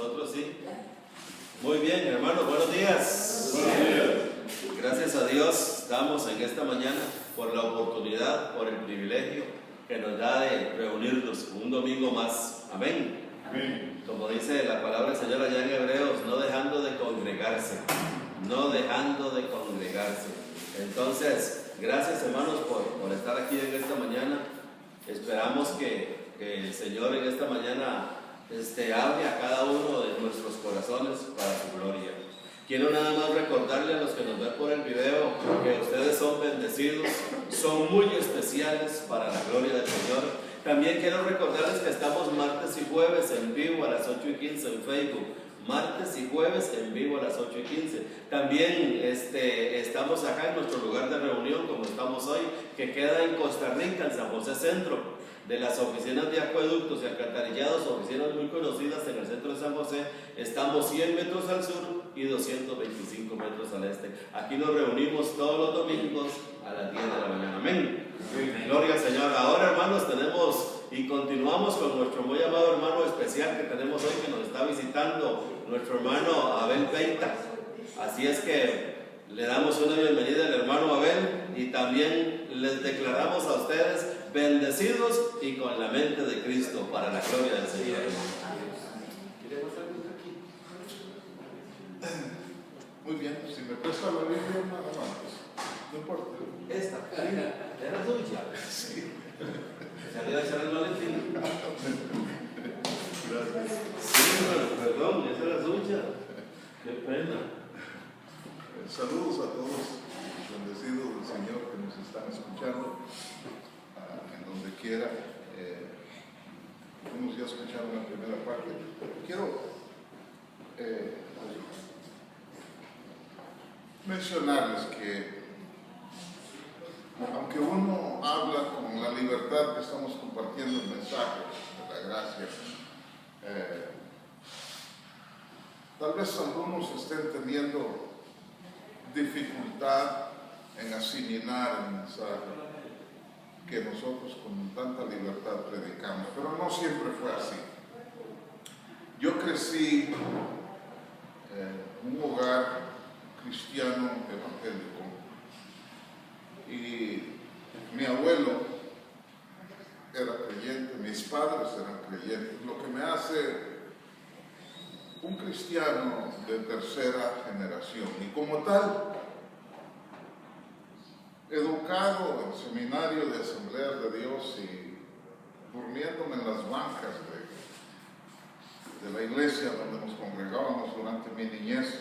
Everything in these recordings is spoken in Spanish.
nosotros sí. Muy bien, hermanos, buenos días. Gracias a Dios estamos en esta mañana por la oportunidad, por el privilegio que nos da de reunirnos un domingo más. Amén. Amén. Como dice la palabra del Señor allá en Hebreos, no dejando de congregarse. No dejando de congregarse. Entonces, gracias hermanos por estar aquí en esta mañana. Esperamos que el Señor en esta mañana hable a cada uno de nuestros corazones para su gloria. Quiero nada más recordarle a los que nos ven por el video que ustedes son bendecidos, son muy especiales para la gloria del Señor. También quiero recordarles que estamos martes y jueves en vivo a las 8:15 en Facebook. Martes y jueves en vivo a las 8:15. También estamos acá en nuestro lugar de reunión, como estamos hoy, que queda en Costa Rica, en San José Centro. De las oficinas de acueductos y alcantarillados, oficinas muy conocidas en el centro de San José, estamos 100 metros al sur y 225 metros al este. Aquí nos reunimos todos los domingos a las 10 de la mañana. Amén. Gloria al Señor. Ahora, hermanos, tenemos y continuamos con nuestro muy amado hermano especial que tenemos hoy, que nos está visitando, nuestro hermano Abel Peita. Así es que le damos una bienvenida al hermano Abel y también les declaramos a ustedes bendecidos y con la mente de Cristo para la gloria del Señor. Muy bien, si me presta la Biblia, nada más. No importa. Esta, era tuya. Sí. Salí a echar el maletín. Gracias. Sí, perdón, esa era suya. Qué pena. Saludos a todos, bendecidos del Señor que nos están escuchando, en donde quiera. Hemos ya escuchado la primera parte. Quiero mencionarles que aunque uno habla con la libertad que estamos compartiendo el mensaje de la gracia, tal vez algunos estén teniendo dificultad en asimilar el mensaje que nosotros con tanta libertad predicamos, pero no siempre fue así. Yo crecí en un hogar cristiano evangélico y mi abuelo era creyente, mis padres eran creyentes, lo que me hace un cristiano de tercera generación y como tal educado en seminario de Asambleas de Dios y durmiéndome en las bancas de la iglesia donde nos congregábamos durante mi niñez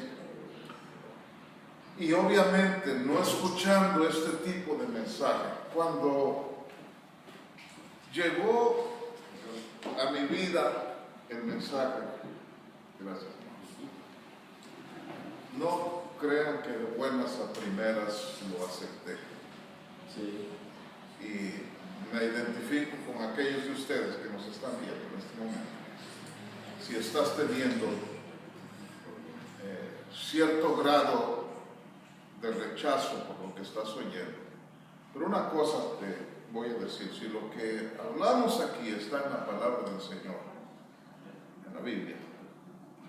y obviamente no escuchando este tipo de mensaje. Cuando llegó a mi vida el mensaje, gracias, no crean que de buenas a primeras lo acepté. Sí. Y me identifico con aquellos de ustedes que nos están viendo en este momento. Si estás teniendo cierto grado de rechazo por lo que estás oyendo, pero una cosa te voy a decir, si lo que hablamos aquí está en la palabra del Señor, en la Biblia,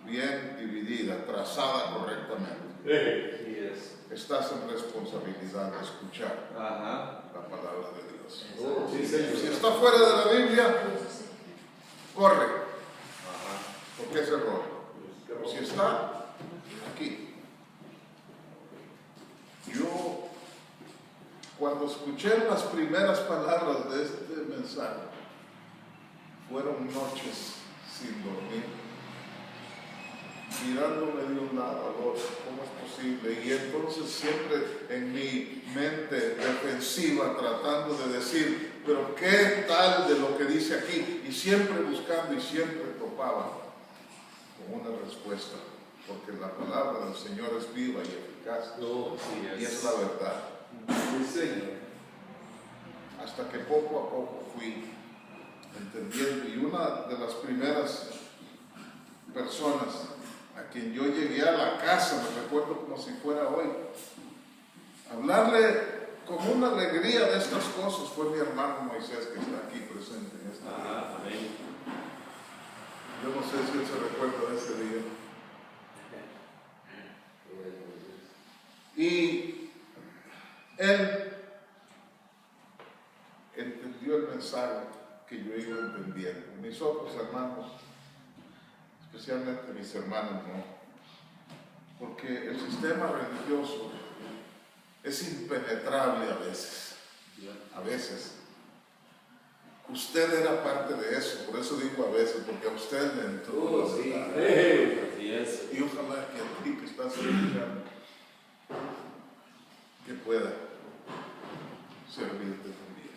bien dividida, trazada correctamente, estás en responsabilidad de escuchar la palabra de Dios. Sí, señor. Si está fuera de la Biblia, corre, porque es error. Pero si está aquí, yo cuando escuché las primeras palabras de este mensaje, fueron noches sin dormir, mirándome de un lado al otro, ¿cómo es posible? Y entonces siempre en mi mente defensiva tratando de decir, pero ¿qué tal de lo que dice aquí? Y siempre buscando y siempre topaba con una respuesta, porque la palabra del Señor es viva y eficaz, y es la verdad. Hasta que poco a poco fui entendiendo, y una de las primeras personas a quien yo llegué a la casa, me recuerdo como si fuera hoy, hablarle con una alegría de estas cosas, fue mi hermano Moisés, que está aquí presente en esta día. Amén. Yo no sé si él se recuerda de ese día. mensaje que yo he ido entendiendo. Mis otros hermanos, especialmente mis hermanos, no. Porque el sistema religioso es impenetrable a veces. A veces. Usted era parte de eso, por eso digo a veces, porque a usted le entró. Sí. Así es. Y ojalá que a ti que estás escuchando, que pueda servirte también.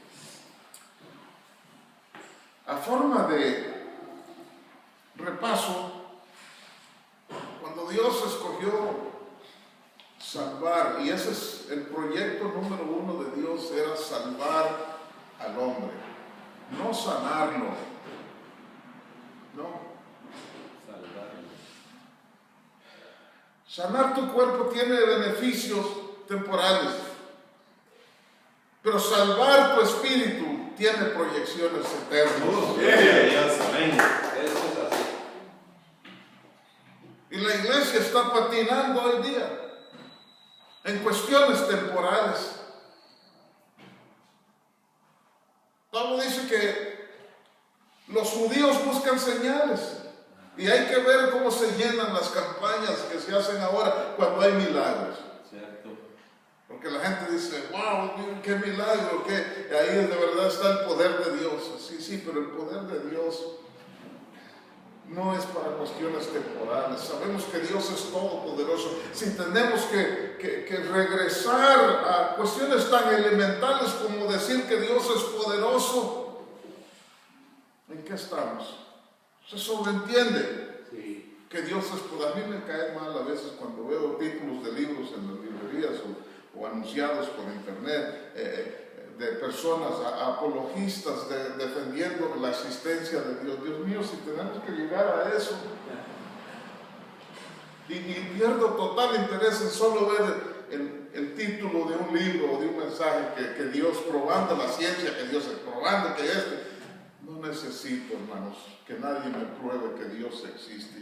A forma de repaso, cuando Dios escogió salvar, y ese es el proyecto número 1 de Dios, era salvar al hombre, no sanarlo, no. Sanar tu cuerpo tiene beneficios temporales, pero salvar tu espíritu tiene proyecciones eternas. Eso es así. Y la iglesia está patinando hoy día en cuestiones temporales. Pablo dice que los judíos buscan señales. Y hay que ver cómo se llenan las campañas que se hacen ahora cuando hay milagros. Cierto. Porque la gente dice, wow, qué milagro, que ahí de verdad está el poder de Dios. Sí, pero el poder de Dios no es para cuestiones temporales. Sabemos que Dios es todopoderoso. Si tenemos que regresar a cuestiones tan elementales como decir que Dios es poderoso, ¿en qué estamos? Se sobreentiende que Dios es poderoso. A mí me cae mal a veces cuando veo títulos de libros en las librerías o anunciados por internet de personas apologistas defendiendo la existencia de Dios. Dios mío, si tenemos que llegar a eso. Y pierdo total interés en solo ver el título de un libro o de un mensaje que Dios probando la ciencia, que Dios es probando que No necesito, hermanos, que nadie me pruebe que Dios existe.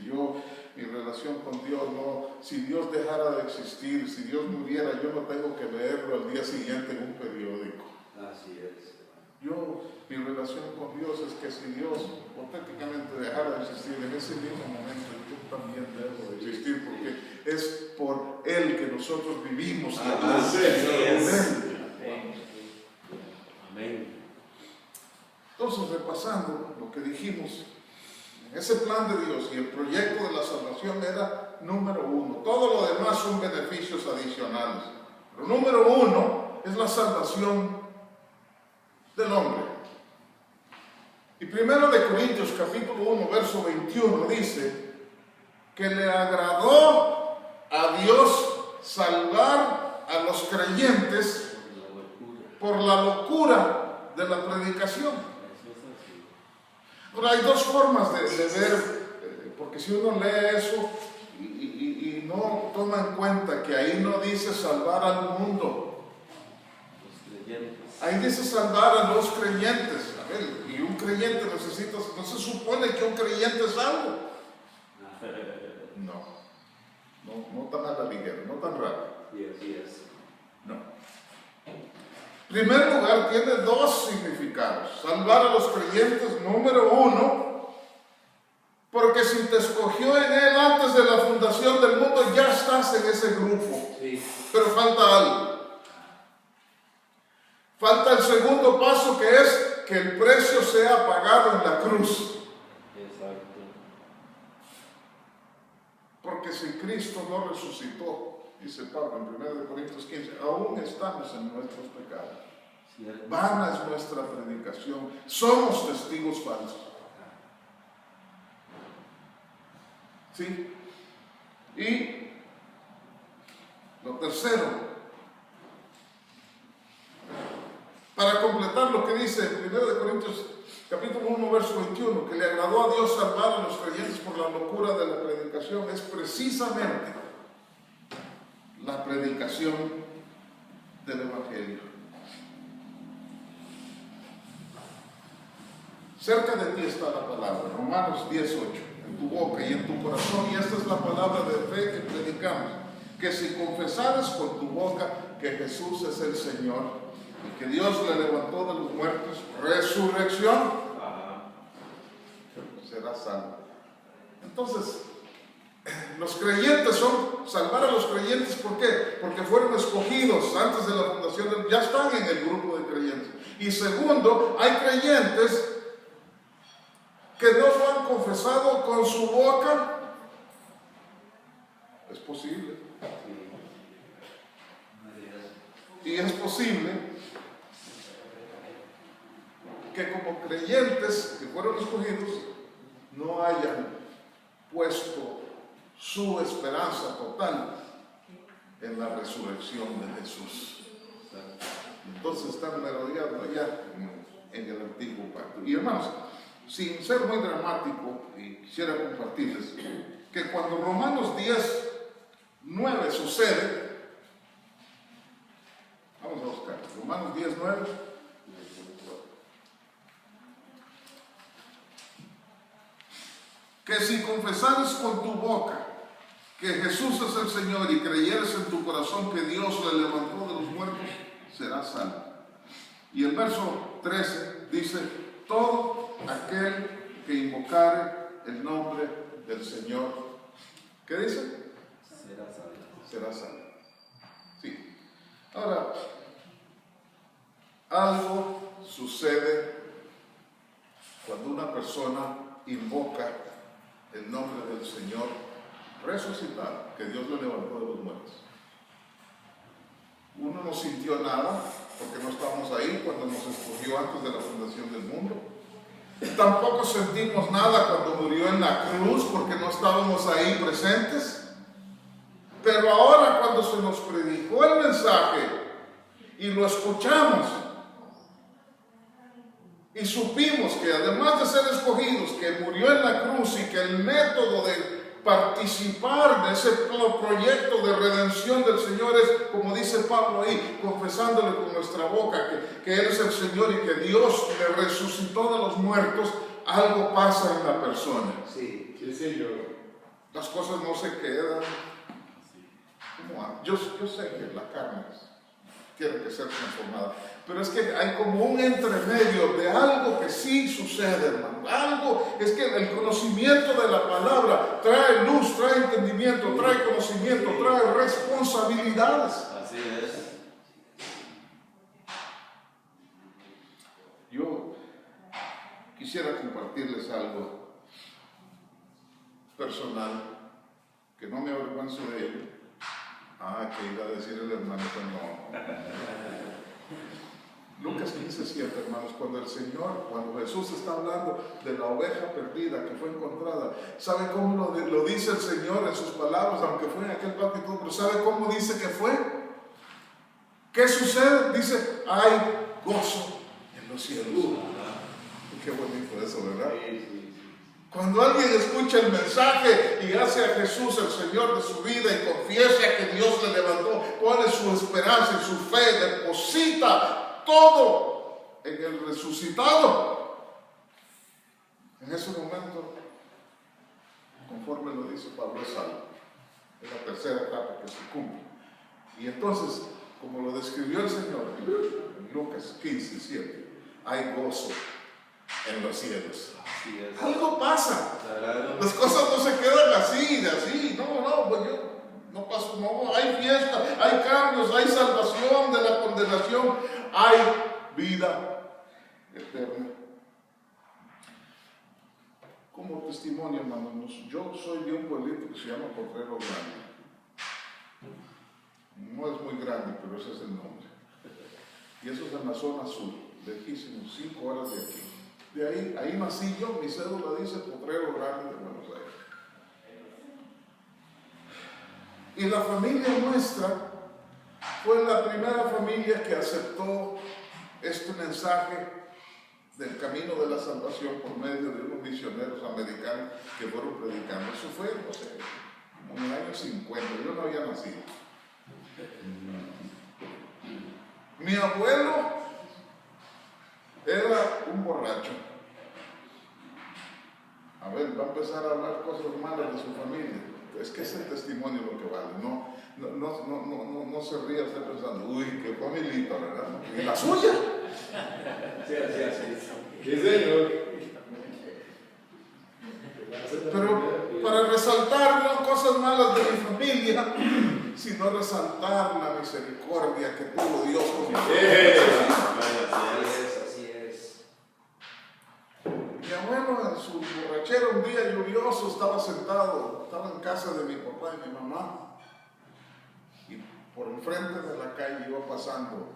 Mi relación con Dios, no, si Dios dejara de existir, si Dios muriera, yo no tengo que leerlo al día siguiente en un periódico. Así es. Mi relación con Dios es que si Dios hipotéticamente dejara de existir, en ese mismo momento yo también debo de existir, porque es por Él que nosotros vivimos. Amén. Entonces, repasando lo que dijimos, ese plan de Dios y el proyecto de la salvación era número 1. Todo lo demás son beneficios adicionales. Pero número 1 es la salvación del hombre. Y 1 Corintios capítulo 1, verso 21 dice que le agradó a Dios salvar a los creyentes por la locura de la predicación. Pero hay dos formas de ver, porque si uno lee eso y no toma en cuenta que ahí no dice salvar al mundo, ahí dice salvar a los creyentes. A ver, y un creyente necesita, no se supone que un creyente es algo. No tan a la ligera, no tan raro. Así es. No. En primer lugar, tiene dos significados. Salvar a los creyentes, número 1, porque si te escogió en Él antes de la fundación del mundo, ya estás en ese grupo. Sí. Pero falta algo. Falta el segundo paso, que es que el precio sea pagado en la cruz. Exacto. Porque si Cristo no resucitó, dice Pablo en 1 Corintios 15, aún estamos en nuestros pecados. Cierto. Vana es nuestra predicación. Somos testigos falsos. ¿Sí? Y lo tercero, para completar lo que dice 1 Corintios capítulo 1, verso 21, que le agradó a Dios salvar a los creyentes por la locura de la predicación, es precisamente la predicación del Evangelio. Cerca de ti está la palabra, Romanos 10:8, en tu boca y en tu corazón, y esta es la palabra de fe que predicamos, que si confesares con tu boca que Jesús es el Señor y que Dios le levantó de los muertos, resurrección, será salvo. Entonces, los creyentes son, salvar a los creyentes, ¿por qué? Porque fueron escogidos antes de la fundación, ya están en el grupo de creyentes. Y segundo, hay creyentes que no lo han confesado con su boca. Es posible. Y es posible que como creyentes que fueron escogidos no hayan puesto su esperanza total en la resurrección de Jesús. Entonces están merodeando allá en el antiguo pacto. Y hermanos, sin ser muy dramático, y quisiera compartirles que cuando Romanos 10:9 sucede, vamos a buscar Romanos 10:9. Que si confesares con tu boca que Jesús es el Señor y creyeres en tu corazón que Dios le levantó de los muertos, serás salvo. Y el verso 13 dice: todo aquel que invocare el nombre del Señor, ¿qué dice? Será salvo. Será salvo. Sí. Ahora, algo sucede cuando una persona invoca el nombre del Señor resucitado, que Dios lo levantó de los muertos. Uno no sintió nada porque no estábamos ahí cuando nos escogió antes de la fundación del mundo. Tampoco sentimos nada cuando murió en la cruz porque no estábamos ahí presentes. Pero ahora, cuando se nos predicó el mensaje y lo escuchamos y supimos que además de ser escogidos, que murió en la cruz y que el método de participar de ese proyecto de redención del Señor es, como dice Pablo ahí, confesándole con nuestra boca que Él es el Señor y que Dios le resucitó de los muertos, algo pasa en la persona. Sí, sí, Señor. Las cosas no se quedan como antes. Yo sé que la carne tiene que ser transformada, pero es que hay como un entremedio de algo que sí sucede, hermano. Algo, es que el conocimiento de la palabra trae luz, trae entendimiento, trae conocimiento, trae responsabilidades. Así es. Yo quisiera compartirles algo personal, que no me avergüenzo de ello. Que iba a decir el hermano que no. Lucas 15:7, hermanos, cuando Jesús está hablando de la oveja perdida que fue encontrada, ¿sabe cómo lo dice el Señor en sus palabras, aunque fue en aquel pacto y todo? Pero ¿sabe cómo dice que fue? ¿Qué sucede? Dice, hay gozo en los cielos. Qué bonito eso, ¿verdad? Cuando alguien escucha el mensaje y hace a Jesús el Señor de su vida y confiesa que Dios le levantó, pone su esperanza y su fe, deposita todo en el resucitado, en ese momento, conforme lo dice Pablo, es salvo. Es la tercera etapa que se cumple. Y entonces, como lo describió el Señor en Lucas 15:7, hay gozo en los cielos. Algo pasa. Las cosas no se quedan así. No, pues no pasó, no, hay fiesta, hay cambios, hay salvación de la condenación, hay vida eterna. Como testimonio, hermanos, yo soy de un pueblito que se llama Potrero Grande. No es muy grande, pero ese es el nombre. Y eso es en la zona sur, lejísimo, 5 horas de aquí. De ahí nací yo, mi cédula dice Potrero Grande de Buenos Aires. Y la familia nuestra fue la primera familia que aceptó este mensaje del camino de la salvación por medio de unos misioneros americanos que fueron predicando. Eso fue, no sé, como en el año 50, yo no había nacido. Mi abuelo era un borracho. A ver, va a empezar a hablar cosas malas de su familia. es que es el testimonio lo que vale. No se ría usted pensando, uy, qué familita, ¿verdad? ¿Y la suya? Sí, así. Sí, señor. Pero para resaltar no cosas malas de mi familia, sino resaltar la misericordia que tuvo Dios con nosotros. Así es. Mi abuelo en su borrachera un día lluvioso estaba en casa de mi papá y mi mamá, y por enfrente de la calle iba pasando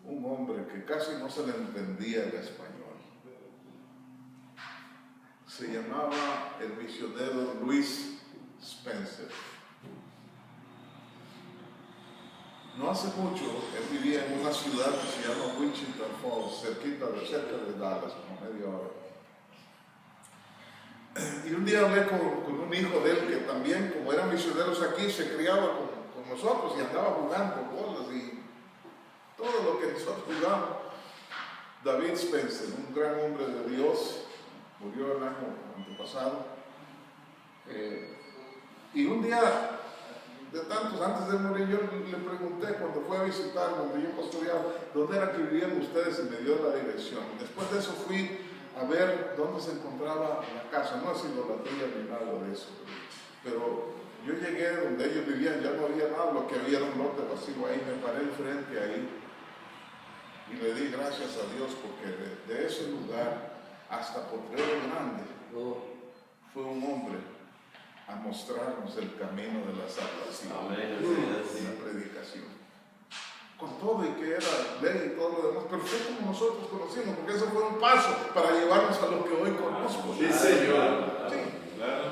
un hombre que casi no se le entendía el español. Se llamaba el misionero Luis Spencer. No hace mucho, él vivía en una ciudad que se llama Wichita Falls, cerca de Dallas, como media hora. Y un día hablé con un hijo de él que también, como eran misioneros aquí, se criaba con nosotros y andaba jugando bolas y todo lo que nosotros jugamos. David Spencer, un gran hombre de Dios, murió el año antepasado. Y un día, de tantos antes de morir, yo le pregunté cuando fue a visitar donde yo pastoreaba, ¿dónde era que vivían ustedes? Y me dio la dirección. Después de eso fui a ver dónde se encontraba la casa. No es idolatría ni nada de eso, pero yo llegué donde ellos vivían, ya no había nada, lo que había era un lote vacío ahí. Me paré enfrente ahí y le di gracias a Dios porque de ese lugar hasta Potrero Grande fue un hombre a mostrarnos el camino de la salvación. Amén. La predicación. Con todo y que era ley y todo lo demás, pero fue como nosotros conocimos, porque eso fue un paso para llevarnos a lo que hoy conozco. Sí, señor. Sí. Claro.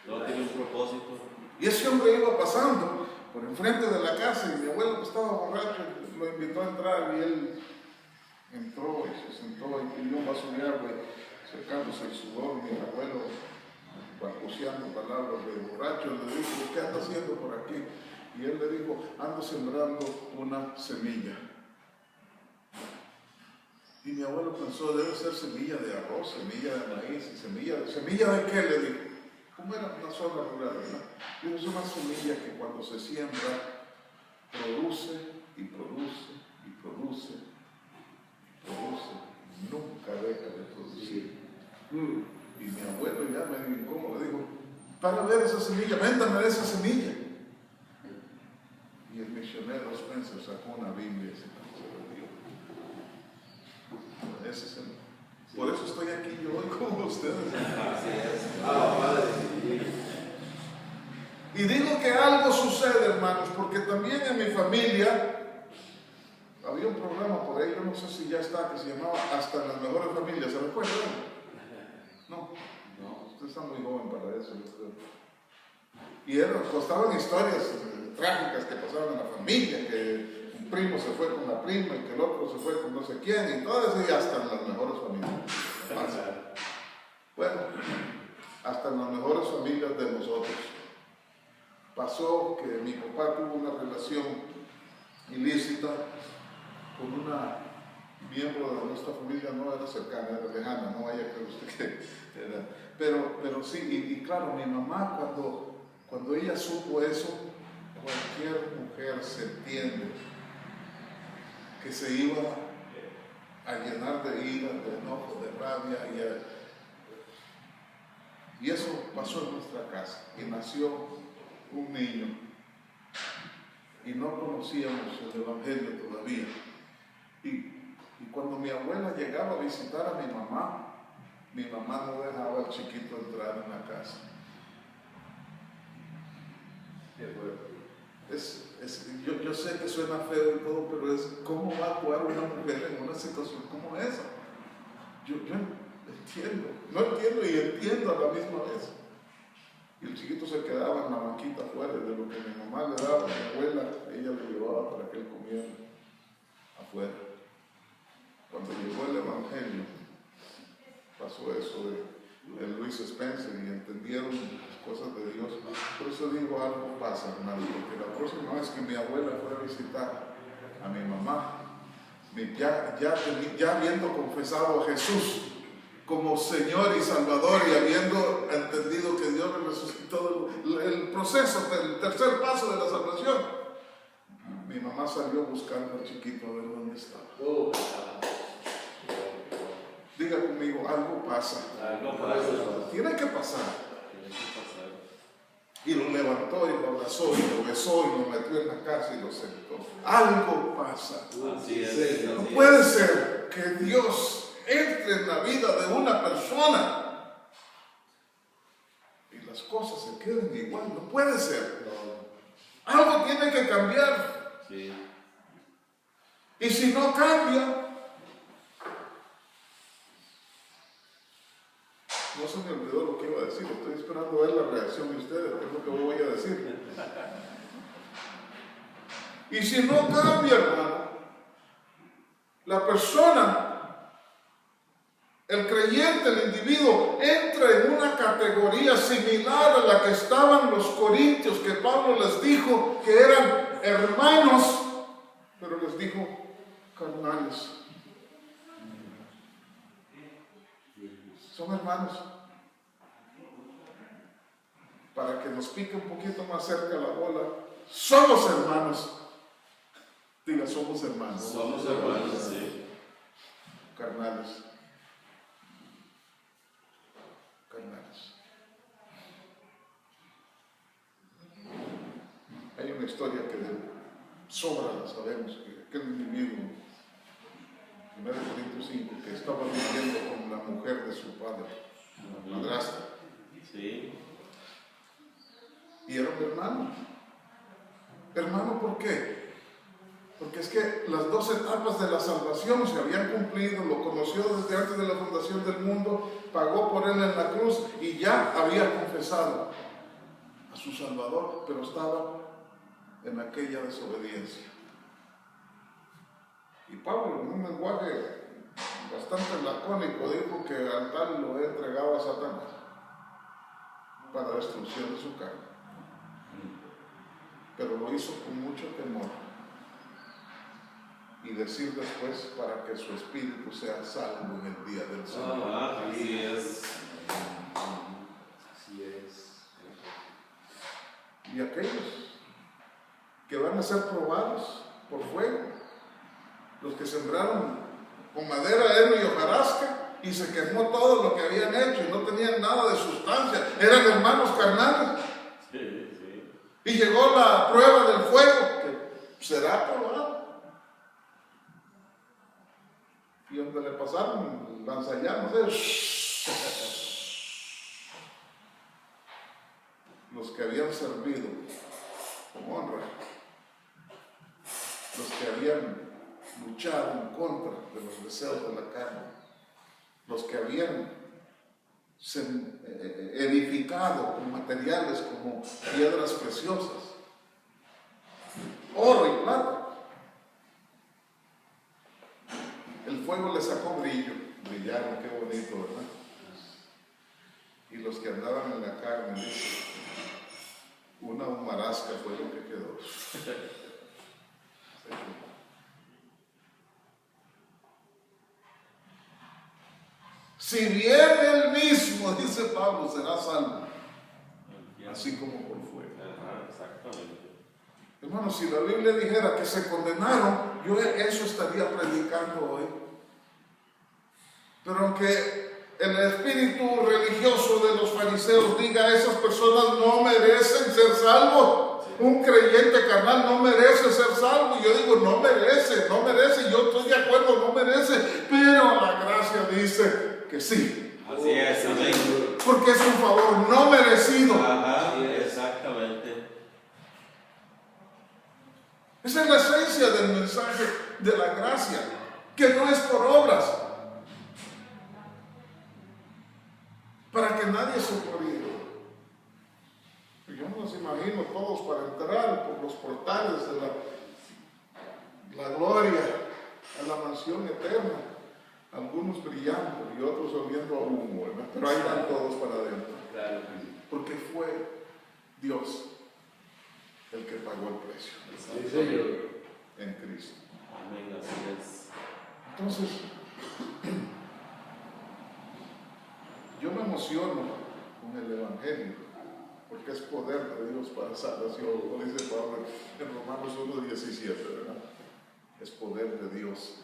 Todo tiene un propósito. Y ese hombre iba pasando por enfrente de la casa y mi abuelo que estaba borracho lo invitó a entrar y él entró y se sentó y pidió un vaso de agua y secándose el sudor. Mi abuelo, balbuceando palabras de borracho, le dijo, ¿qué anda haciendo por aquí? Y él le dijo, ando sembrando una semilla. Y mi abuelo pensó, debe ser semilla de arroz, semilla de maíz, ¿semilla de qué? Le dijo. ¿Cómo era una zona rural, verdad? Dijo, es una semilla que cuando se siembra, produce y produce y produce y produce, nunca deja de producir. Y mi abuelo ya medio incómodo le dijo, para ver esa semilla, véndame esa semilla. Y el misionero Spencer sacó una Biblia y se lo dio. Ese es el... Por eso estoy aquí yo hoy con ustedes. Así es. Y digo que algo sucede, hermanos, porque también en mi familia había un programa por ahí, yo no sé si ya está, que se llamaba Hasta las Mejores Familias. ¿Se recuerdan? No, usted está muy joven para eso, yo creo. Y contaban historias trágicas que pasaban en la familia, que un primo se fue con la prima y que el otro se fue con no sé quién, y todo eso, y hasta en las mejores familias. Bueno, hasta en las mejores familias de nosotros. Pasó que mi papá tuvo una relación ilícita con una miembro de nuestra familia, no era cercana, era lejana, no vaya a creer usted que era. Pero sí, y claro, mi mamá cuando ella supo eso, cualquier mujer se entiende que se iba a llenar de ira, de enojo, de rabia, y eso pasó en nuestra casa, y nació un niño, y no conocíamos el Evangelio todavía, y cuando mi abuela llegaba a visitar a mi mamá no dejaba al chiquito entrar en la casa. Yo sé que suena feo y todo, pero es cómo va a actuar una mujer en una situación como esa. Yo entiendo, no entiendo y entiendo a la misma vez. Y el chiquito se quedaba en la banquita afuera, de lo que mi mamá le daba, mi abuela, ella le llevaba para que él comiera afuera. Cuando llegó el Evangelio, pasó eso de Luis Spencer y entendieron las cosas de Dios. Por eso digo, algo pasa, hermano, porque la próxima vez que mi abuela fue a visitar a mi mamá, ya habiendo confesado a Jesús como Señor y Salvador y habiendo entendido que Dios le resucitó, proceso, del tercer paso de la salvación. Mi mamá salió buscando al chiquito a ver dónde estaba. Diga conmigo, algo pasa. Algo pasa. Tiene que pasar. Tiene que pasar. Y lo levantó y lo abrazó y lo besó y lo metió en la casa y lo sentó. Algo pasa. Así es. No puede ser que Dios entre en la vida de una persona y las cosas se queden igual. No puede ser. Algo tiene que cambiar. Sí. Y si no cambia, no se me olvidó lo que iba a decir. Estoy esperando ver la reacción de ustedes. ¿Qué es lo que voy a decir? Y si no cambia, hermano, la persona, el creyente, el individuo, entra en una categoría similar a la que estaban los corintios, que Pablo les dijo que eran hermanos, pero les dijo carnales. Son hermanos. Para que nos pique un poquito más cerca la bola, somos hermanos. Diga, somos hermanos. Somos hermanos, sí. Carnales. Carnales. Hay una historia que de sobra la sabemos, que aquel individuo, 1 Corintios 5, que estaba viviendo con la mujer de su padre, la madrastra. Sí. Y era un hermano. Hermano, ¿por qué? Porque es que las dos etapas de la salvación se habían cumplido, lo conoció desde antes de la fundación del mundo, pagó por él en la cruz y ya había confesado a su Salvador, pero estaba en aquella desobediencia. Y Pablo, en un lenguaje bastante lacónico, dijo que al tal lo he entregado a Satanás para destrucción de su carne. Pero lo hizo con mucho temor. Y decir después, para que su espíritu sea salvo en el día del Señor. Así es. Así es. Y aquellos que van a ser probados por fuego, los que sembraron con madera, heno y hojarasca, y se quemó todo lo que habían hecho y no tenían nada de sustancia, eran hermanos carnales. Sí, sí. Y llegó la prueba del fuego, que será probado. Y donde le pasaron lanzallamas, los que habían servido con honra, los que habían luchado en contra de los deseos de la carne, los que habían edificado con materiales como piedras preciosas, oro y plata. El fuego le sacó brillo, brillaron, qué bonito, ¿verdad? Y los que andaban en la carne, dice, una hojarasca fue lo que quedó. Si bien él mismo, dice Pablo, será salvo, así como por fuego. Exactamente. Hermano, si la Biblia dijera que se condenaron, yo eso estaría predicando hoy. Pero aunque el espíritu religioso de los fariseos diga, esas personas no merecen ser salvos, un creyente carnal no merece ser salvo, y yo digo, no merece, yo estoy de acuerdo, no merece, pero la gracia dice que sí. Así es, amén. Porque es un favor no merecido. Ajá, exactamente. Esa es la esencia del mensaje de la gracia, que no es por obras, para que nadie se gloríe. Yo no los imagino todos para entrar por los portales de la gloria a la mansión eterna, algunos brillando y otros oliendo a humo, ¿verdad? Pero ahí van todos para adentro. Claro. Porque fue Dios el que pagó el precio Sí, Señor. en Cristo. Amén, así es. Entonces, yo me emociono con el Evangelio, porque es poder de Dios para salvación, como dice Pablo en Romanos 1:17, ¿verdad? Es poder de Dios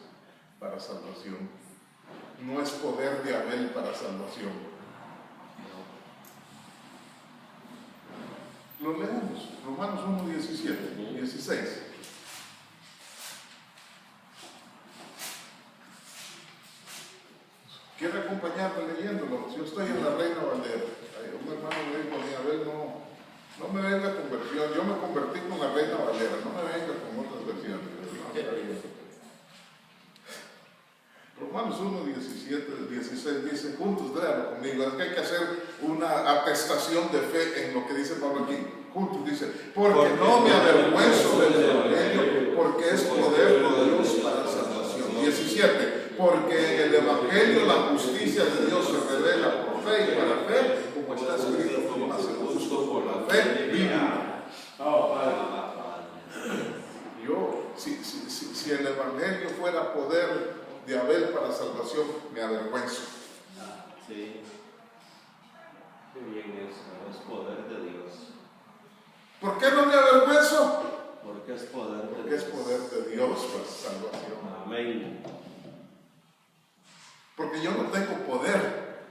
para salvación. No es poder de Abel para salvación. Lo leemos, Romanos 1:16. ¿Quiere acompañarme leyéndolo? Si yo estoy en la Reina Valera, un hermano me dijo, Abel, no me venga con versión, yo me convertí con la Reina Valera, no me venga con otras versiones. Romanos 1:16 dice, juntos, léalo conmigo, es que hay que hacer una atestación de fe en lo que dice Pablo aquí. Juntos dice, porque no me avergüenzo del Evangelio, porque es poder de Dios para salvación. 17. Porque en el Evangelio la justicia de Dios se revela por fe y para fe, como está escrito, más el justo por la fe vivirá. Yo, si el Evangelio fuera poder de Abel para salvación, me avergüenzo. Sí. Qué bien es poder de Dios. ¿Por qué no me avergüenzo? Porque es poder de Dios. Porque es poder de Dios para salvación. Amén. Porque yo no tengo poder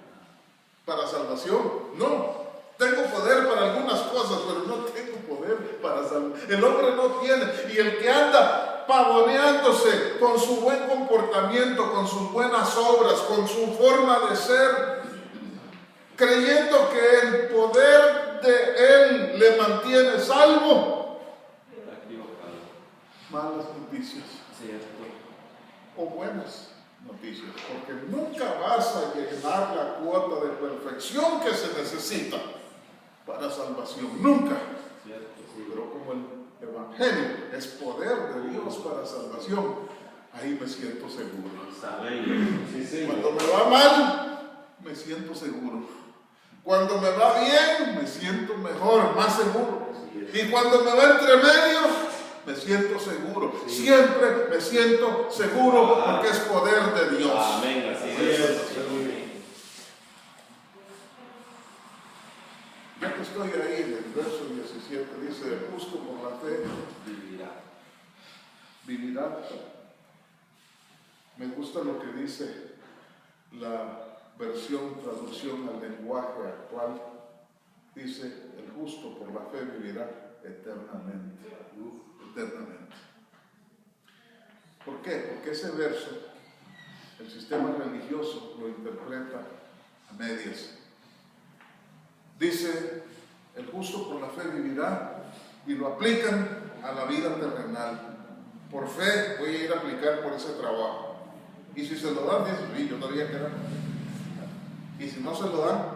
para salvación. No, tengo poder para algunas cosas, pero no tengo poder para salvación. El hombre no tiene. Y el que anda pavoneándose con su buen comportamiento, con sus buenas obras, con su forma de ser, creyendo que el poder de él le mantiene salvo, Está equivocado. malas noticias. Cierto. O buenas noticias, porque nunca vas a llenar la cuota de perfección que se necesita para salvación, nunca. Cierto, sí. Pero como el Evangelio es poder de Dios para salvación, ahí me siento seguro. Amén. Sí, sí. Cuando me va mal, me siento seguro. Cuando me va bien, me siento mejor, más seguro. Y cuando me va entre medio, me siento seguro. Sí. Siempre me siento seguro porque es poder de Dios. Amén, así es. Ya que estoy ahí en el verso 17, dice, el justo por la fe vivirá. Me gusta lo que dice la traducción al lenguaje actual. Dice, el justo por la fe vivirá eternamente. Eternamente. ¿Por qué? Porque ese verso, el sistema religioso lo interpreta a medias. Dice, el justo por la fe vivirá, y lo aplican a la vida terrenal. Por fe voy a ir a aplicar por ese trabajo. Y si se lo dan, dice, sí, yo todavía queda. Y si no se lo dan,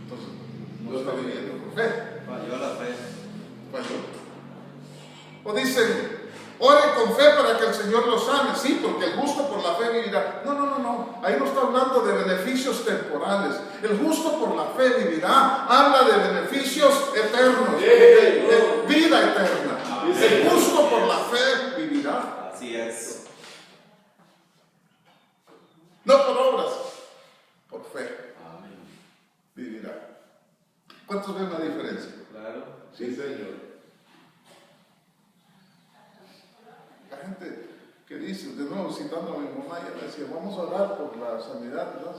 entonces no está viviendo por fe. Falló la fe. Falló. O dicen, oren con fe para que el Señor los sane. Sí, porque el justo por la fe vivirá. No. Ahí no está hablando de beneficios temporales. El justo por la fe vivirá. Habla de beneficios eternos, de vida eterna. El justo por la fe vivirá. Así es. No por obras, por fe Amén. vivirá. ¿Cuántos ven la diferencia? Claro. Sí, Señor. La gente que dice, de nuevo citando a mi mamá, ella me decía, vamos a orar por la sanidad, ¿no?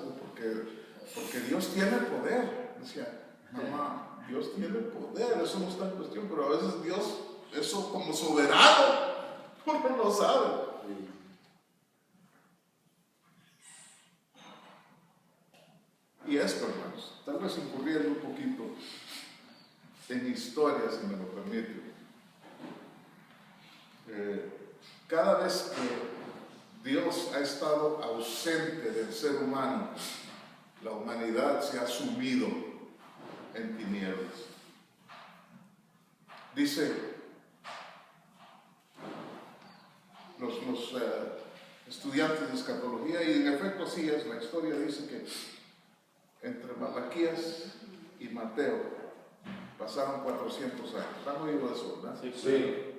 porque Dios tiene poder. Decía, mamá, Dios tiene poder, eso no está en cuestión, pero a veces Dios, eso como soberano, uno no sabe. Y esto, hermanos, tal vez incurriendo un poquito en historia, si me lo permite. Cada vez que Dios ha estado ausente del ser humano, la humanidad se ha sumido en tinieblas. Dice, los estudiantes de escatología, y en efecto así es, la historia dice que entre Malaquías y Mateo pasaron 400 años. ¿Han oído eso, verdad? Sí.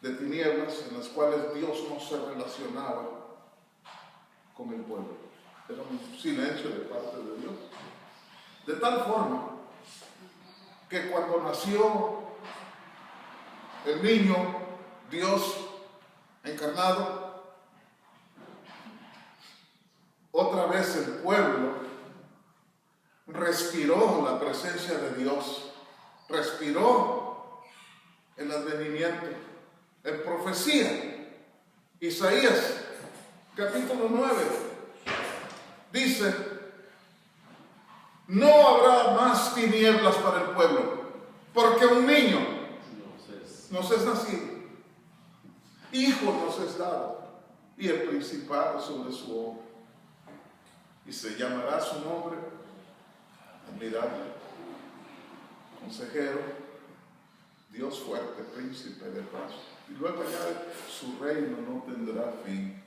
De tinieblas en las cuales Dios no se relacionaba con el pueblo. Era un silencio de parte de Dios. tal forma que cuando nació el niño, Dios encarnado, otra vez el pueblo respiró la presencia de Dios, respiró el advenimiento. En profecía, Isaías capítulo 9 dice: no habrá más tinieblas para el pueblo, porque un niño nos es nacido, hijo nos es dado, y el principado sobre su hombro, y se llamará su nombre admirable, consejero, Dios fuerte, príncipe de paz. Y luego añade: su reino no tendrá fin.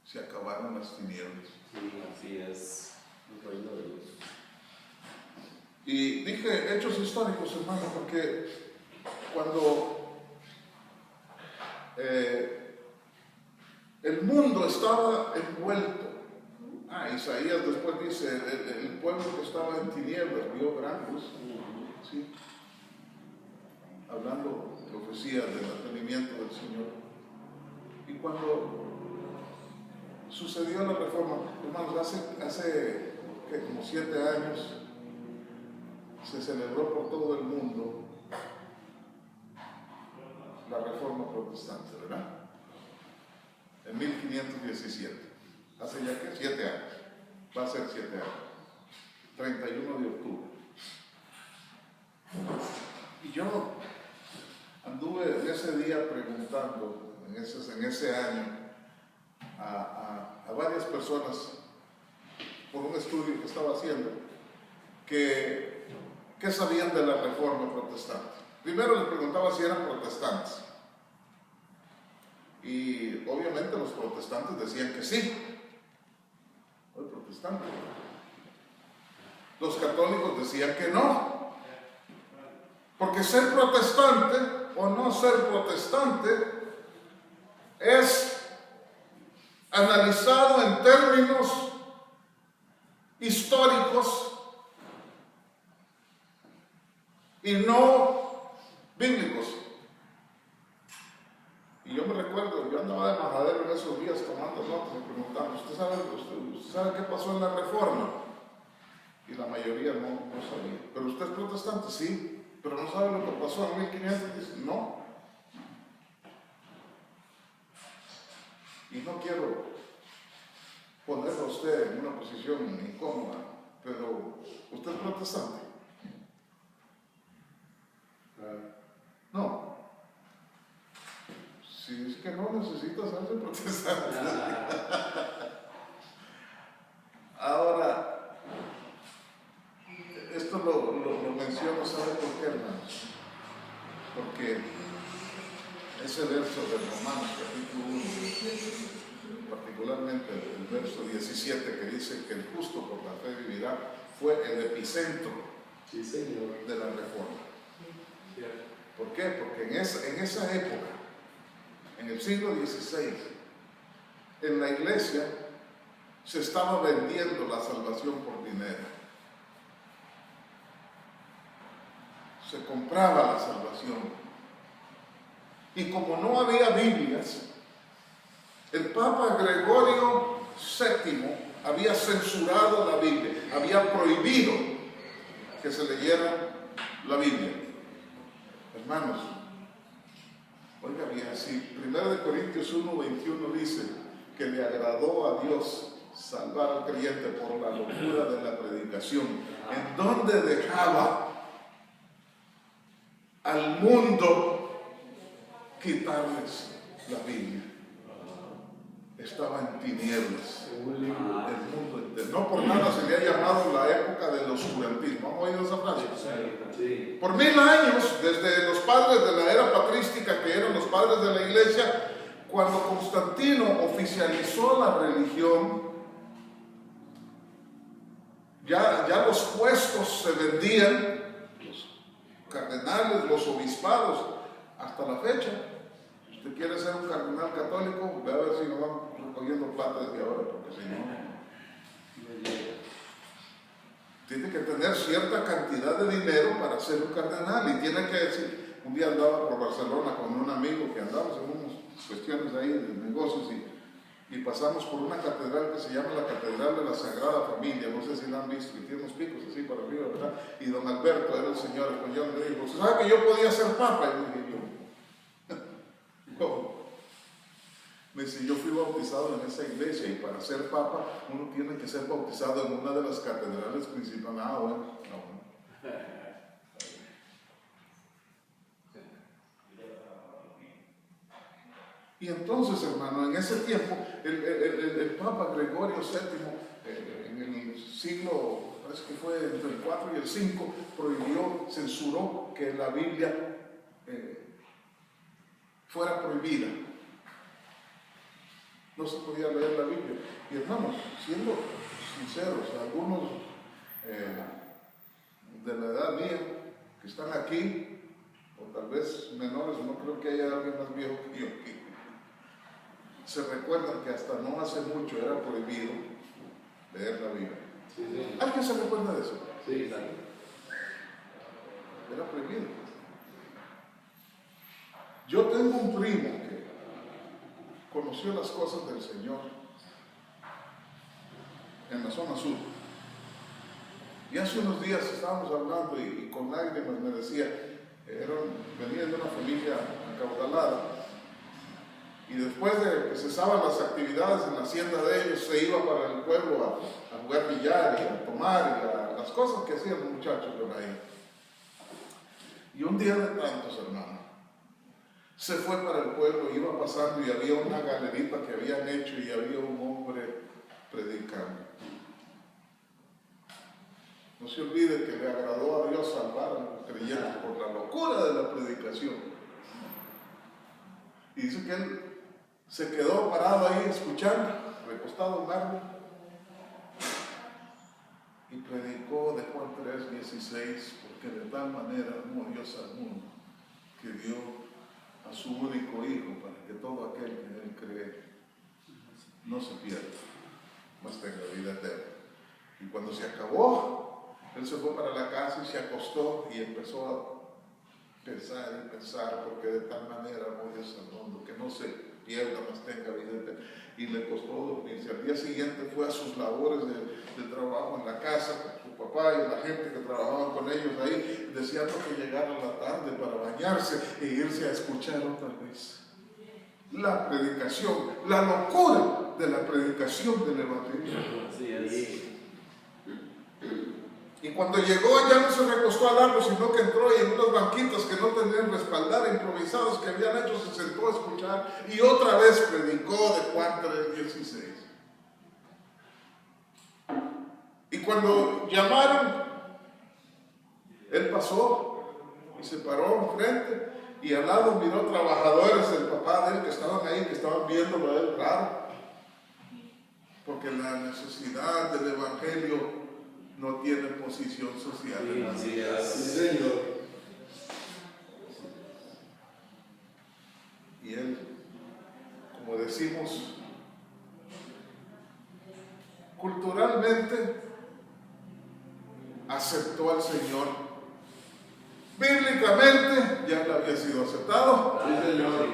Se acabaron las tinieblas. Sí, así es. El reino de Dios. Y dije hechos históricos, hermano, porque cuando el mundo estaba envuelto, Isaías después dice: el pueblo que estaba en tinieblas vio gran luz. ¿Sí? Hablando profecía del advenimiento del Señor. Y cuando sucedió la reforma, hermanos, hace como 7 años, se celebró por todo el mundo la reforma protestante, ¿verdad? En 1517, hace ya que 7 años, va a ser 7 años, 31 de octubre. Y yo anduve en ese día preguntando, en ese año, a varias personas, por un estudio que estaba haciendo, que sabían de la reforma protestante. Primero les preguntaba si eran protestantes, y obviamente los protestantes decían que sí. Soy protestante. Los católicos decían que no, porque ser protestante o no ser protestante es analizado en términos históricos y no bíblicos. Y yo me recuerdo, yo andaba de majadero en esos días tomando notas y preguntando: ¿usted sabe qué pasó en la reforma? Y la mayoría no sabía. ¿Pero usted es protestante? Sí. ¿Pero no sabe lo que pasó en 1500? Dice: no. Y no quiero ponerlo a usted en una posición incómoda, pero ¿usted es protestante? No. Si es que no necesita hacerse protestante. Ahora, esto lo menciono, ¿sabe por qué, hermanos? Porque ese verso de Romanos capítulo 1, particularmente el verso 17, que dice que el justo por la fe vivirá, fue el epicentro de la reforma. ¿Por qué? Porque en esa época, en el siglo XVI, en la iglesia se estaba vendiendo la salvación por dinero. Se compraba la salvación. Y como no había Biblias, el Papa Gregorio VII había censurado la Biblia, había prohibido que se leyera la Biblia. Hermanos, oiga bien, si 1 Corintios 1:21 dice que le agradó a Dios salvar al creyente por la locura de la predicación, ¿en dónde dejaba al mundo quitarles la Biblia? Estaba en tinieblas el mundo entero. No por nada se le ha llamado la época del oscurantismo. ¿Han oído esa frase? Sí. Por 1000 años, desde los padres de la era patrística, que eran los padres de la iglesia, cuando Constantino oficializó la religión, ya los puestos se vendían, los cardenales, los obispados, hasta la fecha. Si usted quiere ser un cardenal católico, ve a ver si no van recogiendo plata desde ahora, porque si no. Tiene que tener cierta cantidad de dinero para ser un cardenal y tiene que decir, un día andaba por Barcelona con un amigo que andábamos en unas cuestiones ahí de negocios y pasamos por una catedral que se llama la Catedral de la Sagrada Familia, no sé si la han visto, y tiene unos picos así para arriba, ¿verdad? Y don Alberto era el señor español, me dijo, ¿sabe que yo podía ser papa? Y dije yo, ¿cómo? Me dice, yo fui bautizado en esa iglesia y para ser papa uno tiene que ser bautizado en una de las catedrales principales. Ah, bueno, no. Y entonces, hermano, en ese tiempo, el Papa Gregorio VII, en el siglo, parece que fue entre el 4 y el 5, prohibió, censuró que la Biblia fuera prohibida. No se podía leer la Biblia. Y hermanos, siendo sinceros, algunos de la edad mía que están aquí, o tal vez menores, no creo que haya alguien más viejo que yo aquí, se recuerdan que hasta no hace mucho era prohibido leer la Biblia. Sí, sí. ¿Alguien se recuerda de eso? Sí, exacto. Era prohibido. Yo tengo un primo que conoció las cosas del Señor en la zona sur. Y hace unos días estábamos hablando y con lágrimas me decía, venía de una familia acaudalada. Y después de que cesaban las actividades en la hacienda de ellos, se iba para el pueblo a jugar billar y a tomar y a las cosas que hacían los muchachos por ahí. Y un día de tantos, hermano, se fue para el pueblo, iba pasando y había una galerita que habían hecho y había un hombre predicando. No se olvide que le agradó a Dios salvar a los creyentes por la locura de la predicación. Y dice que él se quedó parado ahí escuchando, recostado en árbol, y predicó de Juan 3:16, porque de tal manera amó Dios al mundo que dio a su único Hijo para que todo aquel que en él cree no se pierda, mas tenga vida eterna. Y cuando se acabó, él se fue para la casa y se acostó y empezó a pensar y pensar, porque de tal manera amó Dios al mundo que no se pierda, mas tenga vida eterna. Y le costó dormirse. Al día siguiente fue a sus labores de trabajo en la casa con su papá y la gente que trabajaba con ellos ahí, deseando que llegara la tarde para bañarse e irse a escuchar otra vez la predicación, la locura de la predicación del Evangelio. Así es. Y cuando llegó ya no se recostó al árbol, sino que entró y en unos banquitos que no tenían respaldar, improvisados que habían hecho, se sentó a escuchar y otra vez predicó de Juan 3:16. Y cuando llamaron, él pasó y se paró enfrente y al lado miró trabajadores del papá de él que estaban ahí, que estaban viéndolo a él raro, porque la necesidad del Evangelio no tiene posición social. Sí, así es. Sí, Señor. Y él, como decimos, culturalmente aceptó al Señor. Bíblicamente ya le había sido aceptado. Sí, Señor.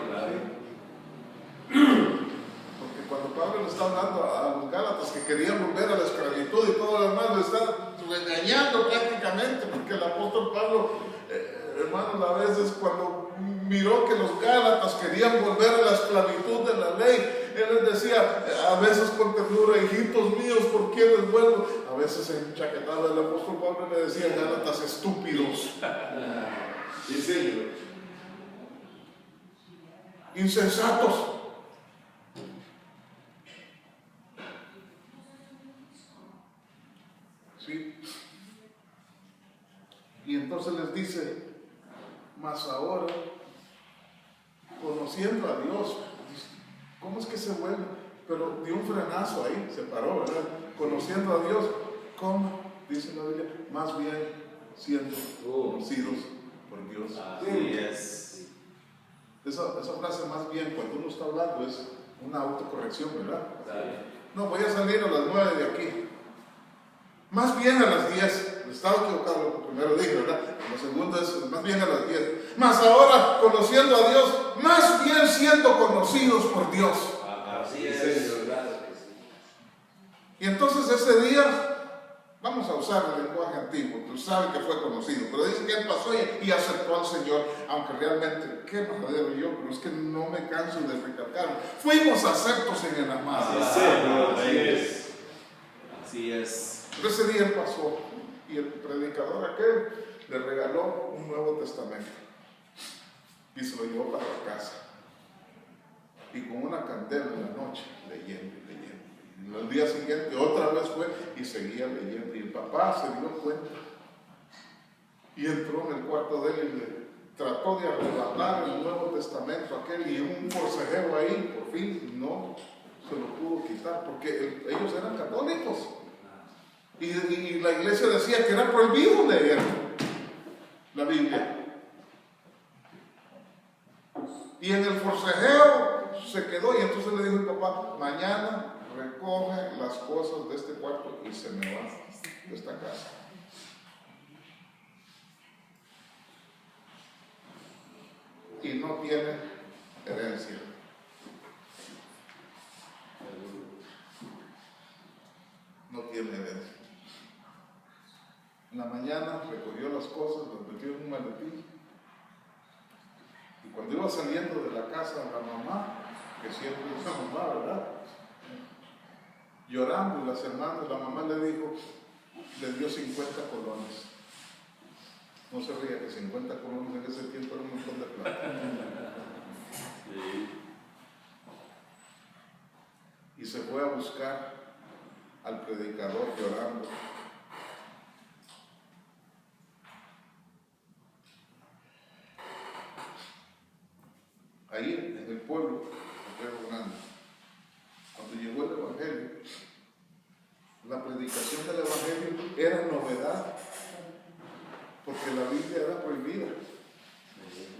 Porque cuando Pablo le está hablando a los Gálatas que querían volver a la esclavitud y todo lo demás, le está regañando prácticamente, porque el apóstol Pablo, hermanos, a veces cuando miró que los Gálatas querían volver a la esclavitud de la ley, él les decía, a veces con ternura, hijitos míos, ¿por qué les vuelvo? A veces enchaquetado el apóstol Pablo le decía, Gálatas estúpidos. Sí, Señor. Insensatos. ¿Sí? Y entonces les dice, mas ahora, conociendo a Dios, ¿cómo es que se vuelve? Pero dio un frenazo ahí, se paró, ¿verdad? Conociendo a Dios, ¿cómo? Dice la Biblia, más bien siendo conocidos por Dios. Así es. Esa frase más bien, cuando uno está hablando, es una autocorrección, ¿verdad? Dale. No, voy a salir a las 9 de aquí. más bien a las 10. Estaba equivocado lo que primero dije, ¿verdad? Lo segundo es más bien a las 10. Mas ahora, conociendo a Dios, más bien siendo conocidos por Dios. Así es, Señor. Claro que sí. Y entonces ese día, vamos a usar el lenguaje antiguo, tú sabes que fue conocido, pero dice que él pasó y aceptó al Señor, aunque realmente, qué majadero yo, pero es que no me canso de recalcarlo. Fuimos aceptos en el amado. Así es, Señor. Así es. Así es. Pero ese día él pasó y el predicador aquel le regaló un Nuevo Testamento y se lo llevó para la casa. Y con una candela en la noche, leyendo y leyendo. Y al día siguiente otra vez fue y seguía leyendo. Y el papá se dio cuenta y entró en el cuarto de él y le trató de arrebatar el Nuevo Testamento aquel, y un forcejeo ahí, por fin, no se lo pudo quitar, porque ellos eran católicos. Y la iglesia decía que era prohibido leer la Biblia. Y en el forcejeo se quedó, y entonces le dijo el papá: mañana recoge las cosas de este cuarto y se me va de esta casa. Y no tiene herencia. No tiene herencia. En la mañana recogió las cosas, las metió en un maletín. Y cuando iba saliendo de la casa, la mamá, que siempre es la mamá, ¿verdad?, llorando, y las hermanas, la mamá le dijo, le dio 50 colones. No se ría, que 50 colones en ese tiempo era un montón de plata. Sí. Y se fue a buscar al predicador llorando. Ahí en el pueblo de Río Grande, cuando llegó el Evangelio, la predicación del Evangelio era novedad, porque la Biblia era prohibida.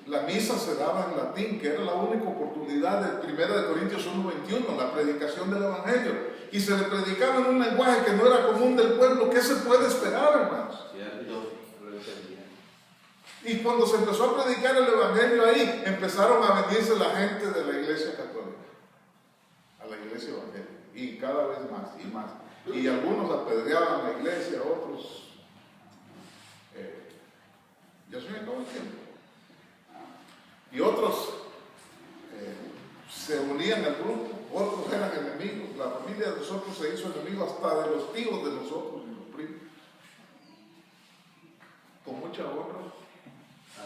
La misa se daba en latín, que era la única oportunidad de 1 Corintios 1:21, la predicación del Evangelio. Y se le predicaba en un lenguaje que no era común del pueblo. ¿Qué se puede esperar, hermanos? Cierto. Lo entendía. Y cuando se empezó a predicar el Evangelio ahí, empezaron a venirse la gente de la iglesia católica a la iglesia evangélica, y cada vez más y más. Y algunos apedreaban la iglesia, otros ya se me acabó el tiempo. Y otros se unían al grupo, otros eran enemigos. La familia de nosotros se hizo enemigo hasta de los tíos de nosotros y los primos. Con mucha honra.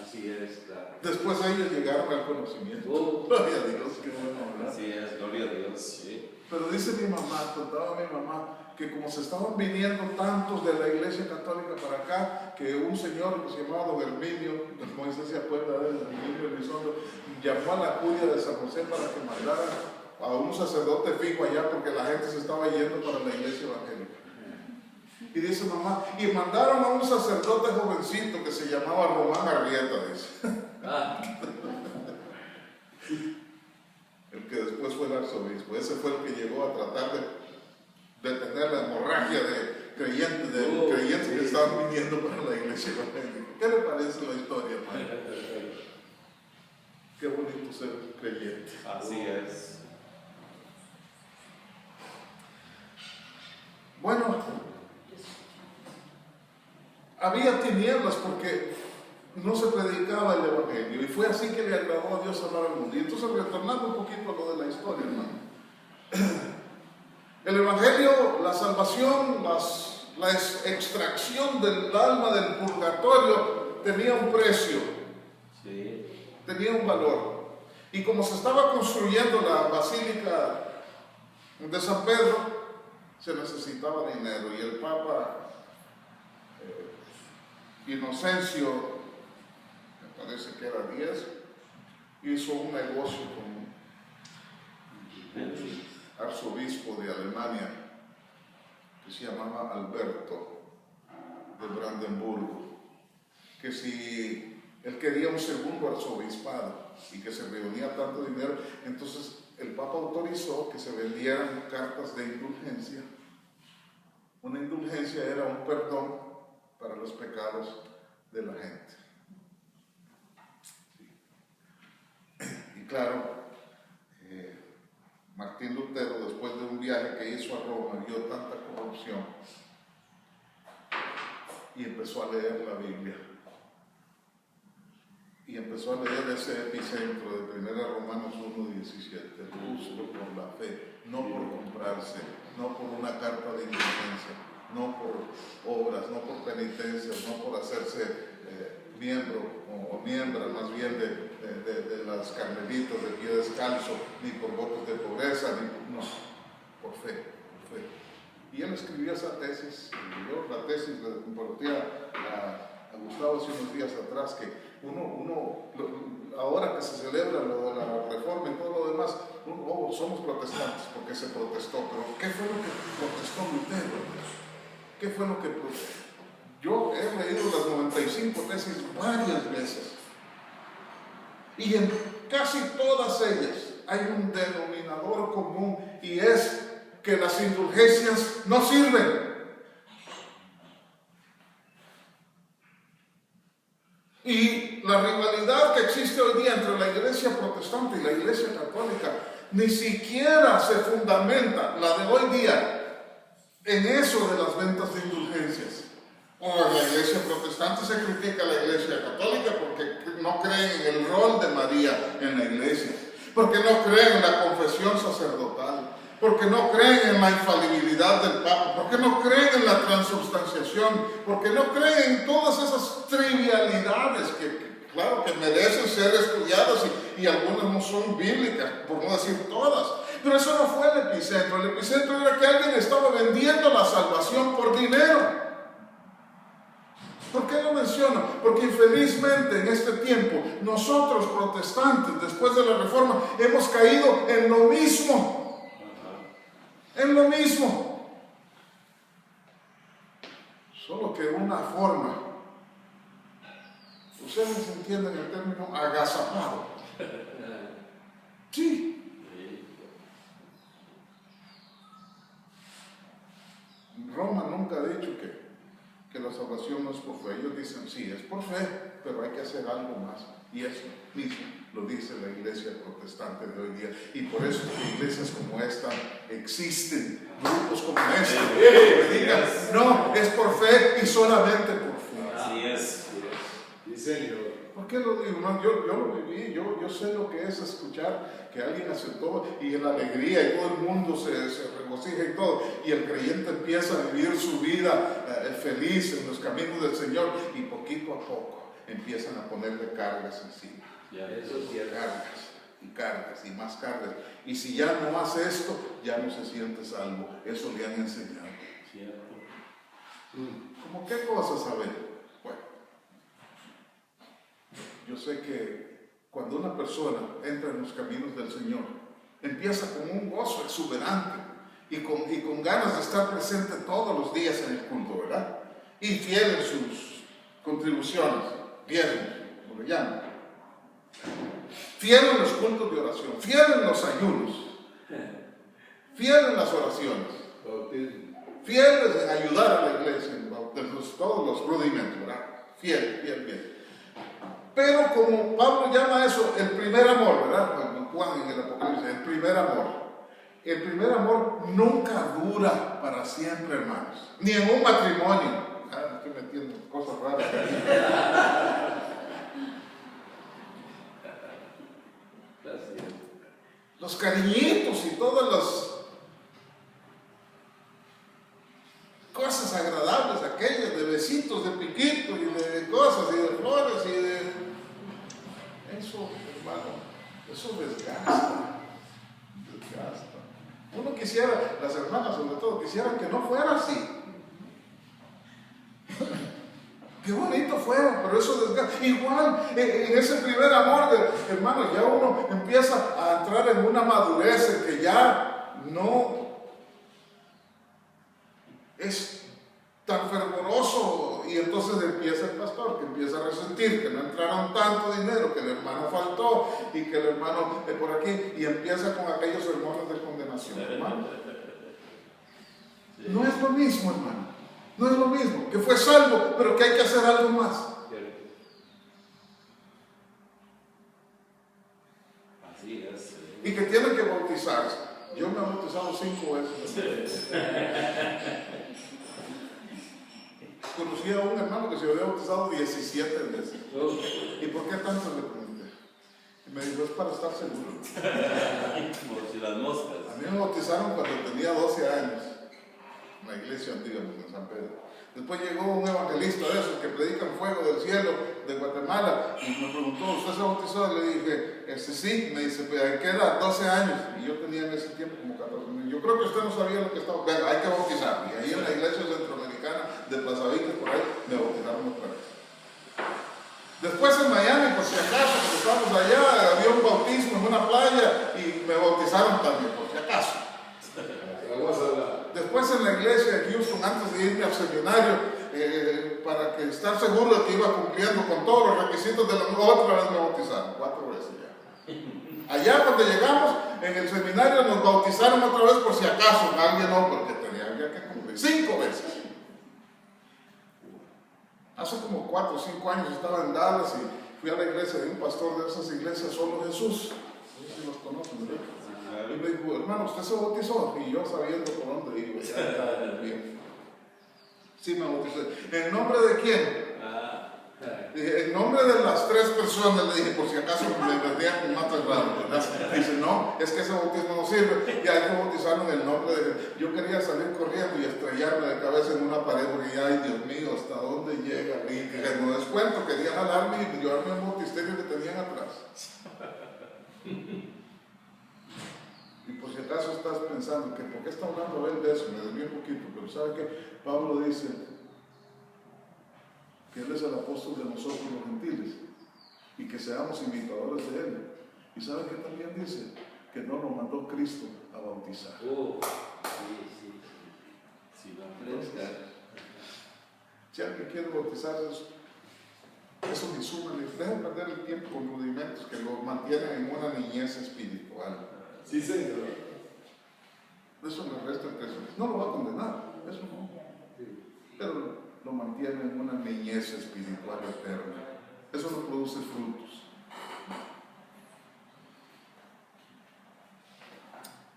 Así es, claro. Después ellos llegaron al conocimiento. Gloria a Dios, qué bueno, ¿verdad? Así es, gloria a Dios. Sí. Pero dice mi mamá, contaba mi mamá, que como se estaban viniendo tantos de la iglesia católica para acá, que un señor que se llamaba don Herminio, Moisés se acuerda de él, Herminio Elizondo, llamó a la curia de San José para que mandara a un sacerdote fijo allá, porque la gente se estaba yendo para la iglesia evangélica. Y dice mamá, y mandaron a un sacerdote jovencito que se llamaba Román Arrieta, dice. El que después fue el arzobispo. Ese fue el que llegó a tratar de detener la hemorragia de creyentes, que estaban viniendo para la iglesia evangélica. ¿Qué le parece la historia, hermano? Qué bonito ser creyente. Así es. Bueno, había tinieblas porque no se predicaba el Evangelio, y fue así que le agradó a Dios salvar al mundo. Y entonces, retornando un poquito a lo de la historia, hermano, el Evangelio, la salvación, la extracción del alma del purgatorio tenía un precio, Sí. tenía un valor. Y como se estaba construyendo la basílica de San Pedro, se necesitaba dinero, y el Papa Inocencio, me parece que era 10, hizo un negocio con un arzobispo de Alemania que se llamaba Alberto de Brandenburgo, que si él quería un segundo arzobispado y que se reunía tanto dinero, entonces el Papa autorizó que se vendieran cartas de indulgencia Una indulgencia era un perdón para los pecados de la gente. Y claro, Martín Lutero, después de un viaje que hizo a Roma, vio tanta corrupción y empezó a leer la Biblia. Y empezó a leer ese epicentro de 1 Romanos 1:17, el justo por la fe, no por comprarse, no por una carta de indulgencia, no por obras, no por penitencias, no por hacerse miembro o miembro más bien de las carmelitas de pie descalzo, ni por votos de pobreza, no, por fe, por fe. Y él escribió esa tesis, y yo la tesis le compartí a Gustavo hace unos días atrás, que ahora que se celebra lo de la reforma y todo lo demás, somos protestantes porque se protestó, pero ¿qué fue lo que protestó Lutero? ¿Qué fue lo que protestó? Yo he leído las 95 tesis varias veces y en casi todas ellas hay un denominador común y es que las indulgencias no sirven. Y la rivalidad que existe hoy día entre la iglesia protestante y la iglesia católica ni siquiera se fundamenta, la de hoy día, en eso de las ventas de indulgencias. O la iglesia protestante se critica a la iglesia católica porque no creen en el rol de María en la iglesia, porque no creen en la confesión sacerdotal, porque no creen en la infalibilidad del Papa, porque no creen en la transubstanciación, porque no creen en todas esas trivialidades que claro que merecen ser estudiadas y algunas no son bíblicas, por no decir todas. Pero eso no fue el epicentro era que alguien estaba vendiendo la salvación por dinero. ¿Por qué lo menciono? Porque infelizmente en este tiempo nosotros protestantes, después de la Reforma, hemos caído en lo mismo. En lo mismo. Solo que una forma. ¿Ustedes entienden el término agazapado? Sí. Roma nunca ha dicho que la salvación no es por fe. Ellos dicen, sí, es por fe, pero hay que hacer algo más. Y eso mismo lo dice la iglesia protestante de hoy día. Y por eso iglesias como esta existen, grupos como este, que digan, no, es por fe y solamente por fe. Así es. Sí, Señor. ¿Por qué lo digo? No, yo lo viví, yo sé lo que es escuchar que alguien aceptó y en la alegría y todo el mundo se regocija y todo, y el creyente empieza a vivir su vida feliz en los caminos del Señor y poquito a poco empiezan a ponerle cargas encima. Ya, eso es cierto. Cargas y más cargas. Y si ya no hace esto, ya no se siente salvo. Eso le han enseñado. Cierto. ¿Cómo qué cosas, a ver? Bueno, yo sé que cuando una persona entra en los caminos del Señor, empieza con un gozo exuberante y con ganas de estar presente todos los días en el culto, ¿verdad? Y fiel en sus contribuciones, diezmos, como le llaman. Fiel en los cultos de oración, fiel en los ayunos, fiel en las oraciones, fiel en ayudar a la iglesia, todos los rudimentos, ¿verdad? Fiel. Pero como Pablo llama eso el primer amor, ¿verdad? Juan en el Apocalipsis, el primer amor. El primer amor nunca dura para siempre, hermanos. Ni en un matrimonio. Me estoy metiendo cosas raras. Los cariñitos y todas las cosas agradables, aquellas de besitos, de piquitos y de cosas y de flores y de... Eso, hermano, eso desgasta. Uno quisiera, las hermanas sobre todo, quisieran que no fuera así. Qué bonito fuera, pero eso desgasta. Igual, en ese primer amor, hermano, ya uno empieza a entrar en una madurez en que ya no es tan fervoroso y entonces empieza el pastor que empieza a resentir que no entraron tanto dinero, que el hermano faltó y que el hermano por aquí y empieza con aquellos sermones de condenación, hermano. Sí. No es lo mismo, hermano. No es lo mismo. Que fue salvo, pero que hay que hacer algo más. Así es. Y que tienen que bautizarse. Yo me he bautizado 5 veces. Conocí a un hermano que se había bautizado 17 veces. ¿Y por qué tanto? Le pregunté. Y me dijo, es para estar seguro. Por si las moscas. A mí me bautizaron cuando tenía 12 años. En la iglesia antigua, en San Pedro. Después llegó un evangelista de esos que predican fuego del cielo de Guatemala y me preguntó, ¿usted se bautizó? Le dije, sí. Me dice, ¿pero a qué edad? 12 años. Y yo tenía en ese tiempo como 14 años. Yo creo que usted no sabía lo que estaba. Venga, hay que bautizar. Y ahí en la iglesia centroamericana de Plaza Viques, por ahí, me bautizaron otra vez. Después en Miami, por si acaso, cuando estábamos allá, había un bautismo en una playa y me bautizaron también, por si acaso. Después en la iglesia de Houston, antes de irme al seminario, para que estar seguro de que iba cumpliendo con todos los requisitos de la otra vez me bautizaron, 4 veces ya. Allá cuando llegamos, en el seminario nos bautizaron otra vez por si acaso, alguien no, porque había que cumplir 5 veces. Hace como 4 o 5 años estaba en Dallas y fui a la iglesia de un pastor de esas iglesias, Solo Jesús. No sé si los conocen, ¿verdad? Y me dijo, hermano, ¿usted se bautizó? Y yo sabiendo por dónde iba, ya estaba bien. Sí, me bauticé. ¿En nombre de quién? Dije, en nombre de las 3 personas, le dije, por si acaso me vendían con más raro, ¿verdad? Dice, no, es que ese bautismo no sirve. Y hay que bautizarlo en el nombre de... Yo quería salir corriendo y estrellarme de cabeza en una pared porque, ay, Dios mío, ¿hasta dónde llega? Y que no descuento, quería jalarme y llevarme a un bautisterio que tenían atrás. Y por si acaso estás pensando que por qué está hablando él de eso, me desvío un poquito, pero ¿sabe qué? Pablo dice que él es el apóstol de nosotros los gentiles y que seamos imitadores de él. ¿Y sabe qué también dice? Que no nos mandó Cristo a bautizar. Si alguien quiere bautizar, eso ni suma, dejen perder el tiempo con rudimentos que lo mantienen en una niñez espiritual. Sí, señor. Eso le resta el peso. No lo va a condenar, eso no. Pero lo mantiene en una niñez espiritual eterna. Eso no produce frutos.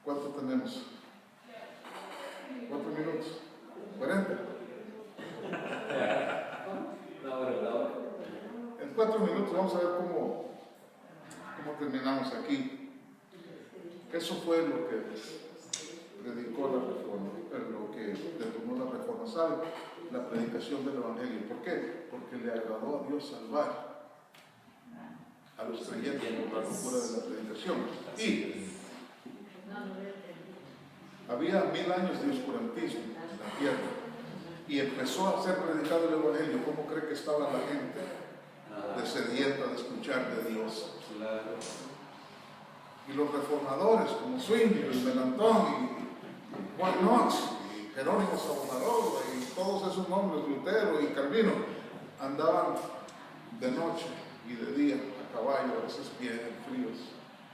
¿Cuánto tenemos? 4 minutos. 40. En 4 minutos vamos a ver cómo terminamos aquí. Eso fue lo que predicó la reforma, lo que detonó la reforma. ¿Sabe? La predicación del Evangelio. ¿Por qué? Porque le agradó a Dios salvar a los creyentes por la locura de la predicación. Y había 1000 años de oscurantismo en la tierra y empezó a ser predicado el Evangelio. ¿Cómo cree que estaba la gente de sedienta de escuchar de Dios? Y los reformadores como Zwingli y Melanchthon y Juan Knox y Jerónimo Savonarola y todos esos nombres, Lutero y Calvino, andaban de noche y de día a caballo, a veces bien fríos,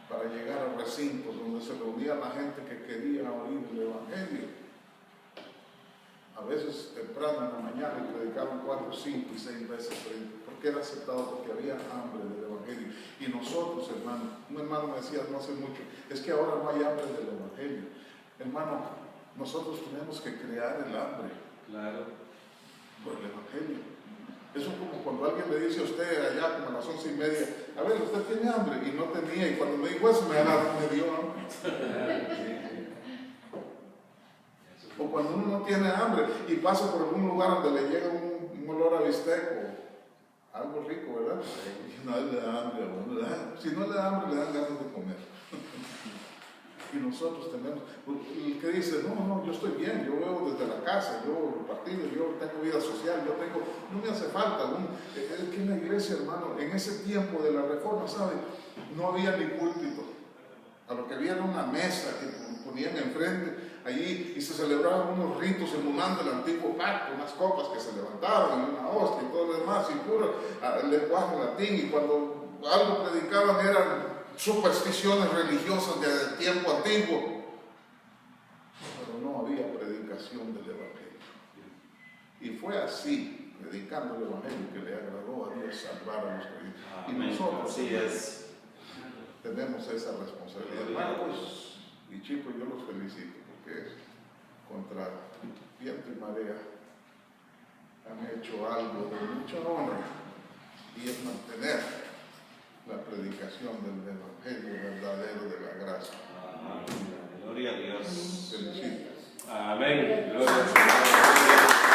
para llegar a recintos donde se reunía la gente que quería oír el Evangelio. A veces temprano en la mañana y predicaban 4, 5 y 6 veces, porque era aceptado, porque había hambre del Evangelio. Y nosotros, hermano, un hermano me decía no hace mucho, es que ahora no hay hambre del Evangelio. Hermano, nosotros tenemos que crear el hambre por el Evangelio. Eso es como cuando alguien le dice a usted allá como a las 11:30, a ver, usted tiene hambre, y no tenía, y cuando me dijo eso me dio hambre. O cuando uno no tiene hambre y pasa por algún lugar donde le llega un olor a bistec o algo rico, ¿verdad? Y no le da hambre a uno, ¿verdad? Si no le da hambre, le dan ganas de comer. Y nosotros tenemos, el que dice, no, yo estoy bien, yo veo desde la casa, yo partido, yo tengo vida social, no me hace falta. Es que en la iglesia, hermano, en ese tiempo de la reforma, ¿sabe? No había ni púlpito. A lo que había era una mesa que ponían enfrente allí y se celebraban unos ritos emulando el antiguo pacto, unas copas que se levantaban y una hostia y todo lo demás, y puro lenguaje latín, y cuando algo predicaban eran supersticiones religiosas del tiempo antiguo, pero no había predicación. predicación del Evangelio. Y fue así, predicando el Evangelio, que le agradó a Dios salvar a los creyentes. Y Amén. nosotros Así es. tenemos esa responsabilidad. Marcos y Chico, yo los felicito porque contra viento y marea han hecho algo de mucha honra, y es mantener la predicación del Evangelio verdadero de la gracia. Gloria a Dios. Felicito. Amén. Gloria al Señor.